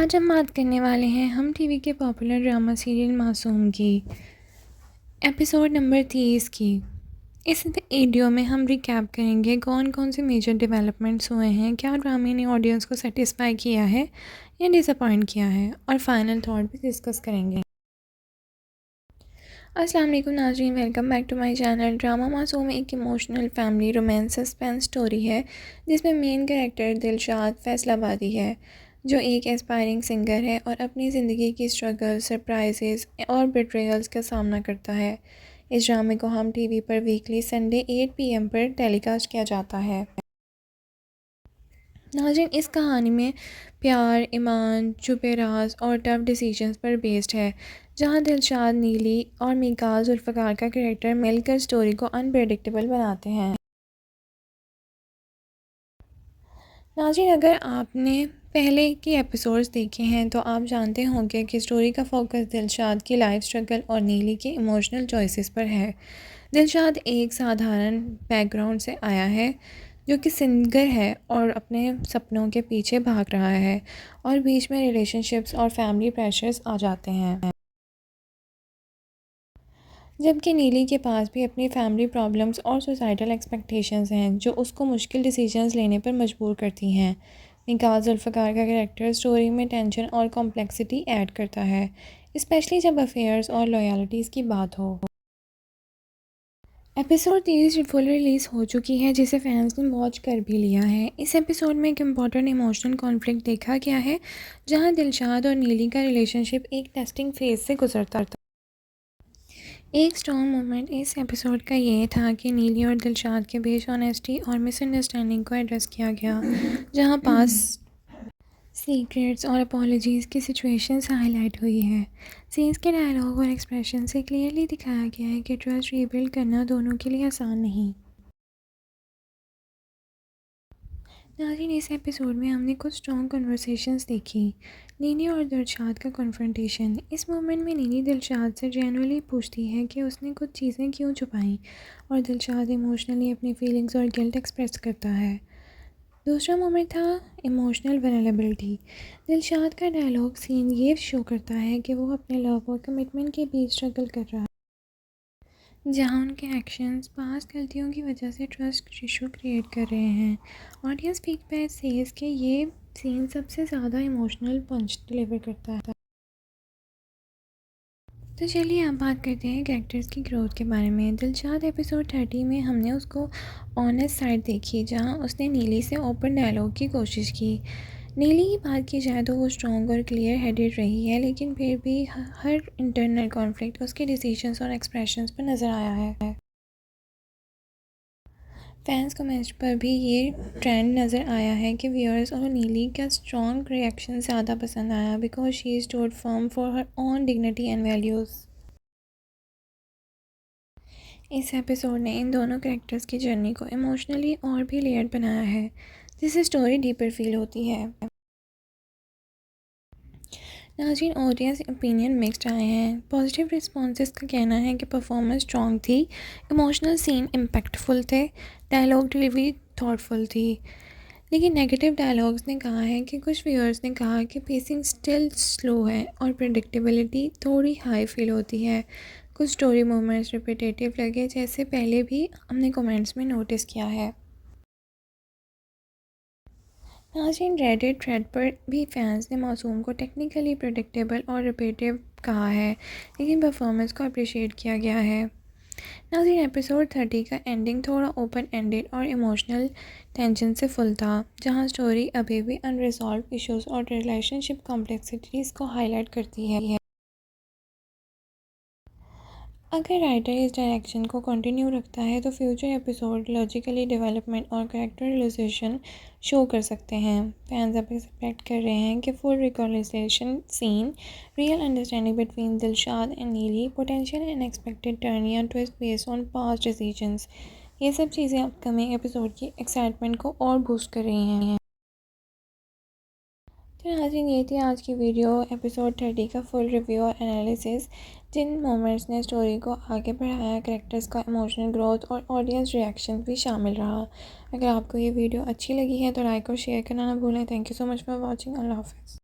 आज हम बात करने वाले हैं हम टीवी के पॉपुलर ड्रामा सीरियल मासूम की एपिसोड नंबर 30 की। इस वीडियो में हम रिकैप करेंगे कौन कौन से मेजर डेवलपमेंट्स हुए हैं, क्या ड्रामे ने ऑडियंस को सेटिस्फाई किया है या डिसअपॉइंट किया है, और फाइनल थॉट भी डिस्कस करेंगे। अस्सलाम वालेकुम नाज़रीन, welcome back to my channel. Drama Masoom एक emotional family romance suspense story है जिसमें मेन कैरेक्टर दिलशाद फैसलाबादी है जो एक एस्पायरिंग सिंगर है और अपनी ज़िंदगी की स्ट्रगल, सरप्राइजेज़ और बिट्रेयल्स का सामना करता है। इस ड्रामे को हम टीवी पर वीकली संडे 8 PM पर टेलीकास्ट किया जाता है। नाज़रीन, इस कहानी में प्यार, ईमान, छुपे राज और टफ डिसीजंस पर बेस्ड है, जहां दिलशाद, नीली और मीकाल जुल्फ़िकार का कैरेक्टर मिलकर स्टोरी को अनप्रेडिक्टेबल बनाते हैं। नाज़रीन, अगर आपने पहले के एपिसोड्स देखे हैं तो आप जानते होंगे कि स्टोरी का फोकस दिलशाद की लाइफ स्ट्रगल और नीली के इमोशनल चॉइसेस पर है। दिलशाद एक साधारण बैकग्राउंड से आया है जो कि सिंगर है और अपने सपनों के पीछे भाग रहा है, और बीच में रिलेशनशिप्स और फैमिली प्रेशर्स आ जाते हैं। जबकि नीली के पास भी अपनी फैमिली प्रॉब्लम्स और सोसाइटल एक्सपेक्टेशंस हैं जो उसको मुश्किल डिसीजंस लेने पर मजबूर करती हैं। निकाह जुल्फ़िकार का कैरेक्टर स्टोरी में टेंशन और कॉम्प्लेक्सिटी ऐड करता है, स्पेशली जब अफेयर्स और लॉयल्टीज़ की बात हो। एपिसोड 30 फुल रिलीज़ हो चुकी है जिसे फैंस ने वॉच कर भी लिया है। इस एपिसोड में एक इम्पॉर्टेंट इमोशनल कॉन्फ्लिक्ट देखा गया है जहां दिलशाद और नीली का रिलेशनशिप एक टेस्टिंग फेज से गुजरता था। एक स्ट्रॉन्ग मोमेंट इस एपिसोड का ये था कि नीली और दिलशाद के बीच ऑनेस्टी और मिसअंडरस्टैंडिंग को एड्रेस किया गया, जहां पास सीक्रेट्स और अपॉलॉजीज़ की सिचुएशंस हाईलाइट हुई है। सीन्स के डायलॉग और एक्सप्रेशन से क्लियरली दिखाया गया है कि ट्रस्ट रीबिल्ड करना दोनों के लिए आसान नहीं। नाज़रीन, इस एपिसोड में हमने कुछ स्ट्रॉन्ग कन्वर्सेशंस देखी। नीली और दिलशाद का कन्फ्रंटेशन। इस मोमेंट में नीली दिलशाद से जेन्युइनली पूछती है कि उसने कुछ चीज़ें क्यों छुपाई, और दिलशाद इमोशनली अपनी फीलिंग्स और गिल्ट एक्सप्रेस करता है। दूसरा मोमेंट था इमोशनल वल्नरेबिलिटी। दिलशाद का डायलॉग सीन ये शो करता है कि वो अपने लव और कमिटमेंट के बीच स्ट्रगल कर रहा है, जहां उनके एक्शंस पास्ट गलतियों की वजह से ट्रस्ट इशू क्रिएट कर रहे हैं। ऑडियंस फीडबैक सेज कि ये सीन सबसे ज़्यादा इमोशनल पंच डिलीवर करता है। तो चलिए अब बात करते हैं कैरेक्टर्स की ग्रोथ के बारे में। दिलशाद एपिसोड 30 में हमने उसको ऑनेस्ट साइड देखी, जहां उसने नीली से ओपन डायलॉग की कोशिश की। नीली की बात की जाए तो वो स्ट्रॉन्ग और क्लियर हेडेड रही है, लेकिन फिर भी हर इंटरनल कॉन्फ्लिक्ट उसके डिसीजंस और एक्सप्रेशंस पर नज़र आया है। फैंस कमेंट्स पर भी ये ट्रेंड नज़र आया है कि व्यूअर्स और नीली का स्ट्रॉन्ग रिएक्शन ज़्यादा पसंद आया because she stood firm for her own dignity and values. इस एपिसोड ने इन दोनों कैरेक्टर्स की जर्नी को इमोशनली और भी लेयर्ड बनाया है, जिससे स्टोरी डीपर फील होती है। नाज़रीन, ऑडियंस ओपिनियन मिक्स्ड आए हैं। पॉजिटिव रिस्पॉन्सेस का कहना है कि परफॉर्मेंस स्ट्रॉन्ग थी, इमोशनल सीन इम्पैक्टफुल थे, डायलॉग डिलीवरी थॉटफुल थी। लेकिन नेगेटिव डायलॉग्स ने कहा है कि कुछ व्यूअर्स ने कहा कि पेसिंग स्टिल स्लो है और प्रेडिक्टेबिलिटी थोड़ी हाई फील होती है। कुछ स्टोरी मोमेंट्स रिपीटेटिव लगे, जैसे पहले भी हमने कमेंट्स में नोटिस किया है। नाज़रीन, रेडिट थ्रेड पर भी फैंस ने मासूम को टेक्निकली प्रेडिक्टेबल और रिपीटेटिव कहा है, लेकिन परफॉर्मेंस को अप्रिशिएट किया गया है। नाज़रीन, एपिसोड 30 का एंडिंग थोड़ा ओपन एंडेड और इमोशनल टेंशन से फुल था, जहां स्टोरी अभी भी अनरिजॉल्व इश्यूज और रिलेशनशिप कॉम्प्लेक्सिटीज़ को हाईलाइट करती है। अगर राइटर इस डायरेक्शन को कंटिन्यू रखता है तो फ्यूचर एपिसोड लॉजिकली डेवलपमेंट और कैरेक्टर रियलाइजेशन शो कर सकते हैं। फैंस अब एक्सपेक्ट कर रहे हैं कि full reconciliation scene, real understanding between Dilshad and Neeli, potential and expected turn या twist based on past decisions, ये सब चीज़ें अपकमिंग एपिसोड की एक्साइटमेंट को और बूस्ट कर रही हैं। तो नाज़रीन, ये थी आज की वीडियो एपिसोड 30 का फुल रिव्यू और एनालिसिस, जिन मोमेंट्स ने स्टोरी को आगे बढ़ाया, कैरेक्टर्स का इमोशनल ग्रोथ और ऑडियंस रिएक्शन भी शामिल रहा। अगर आपको ये वीडियो अच्छी लगी है तो लाइक और शेयर करना ना भूलें। Thank you so much for watching. अल्लाह हाफ़िज़।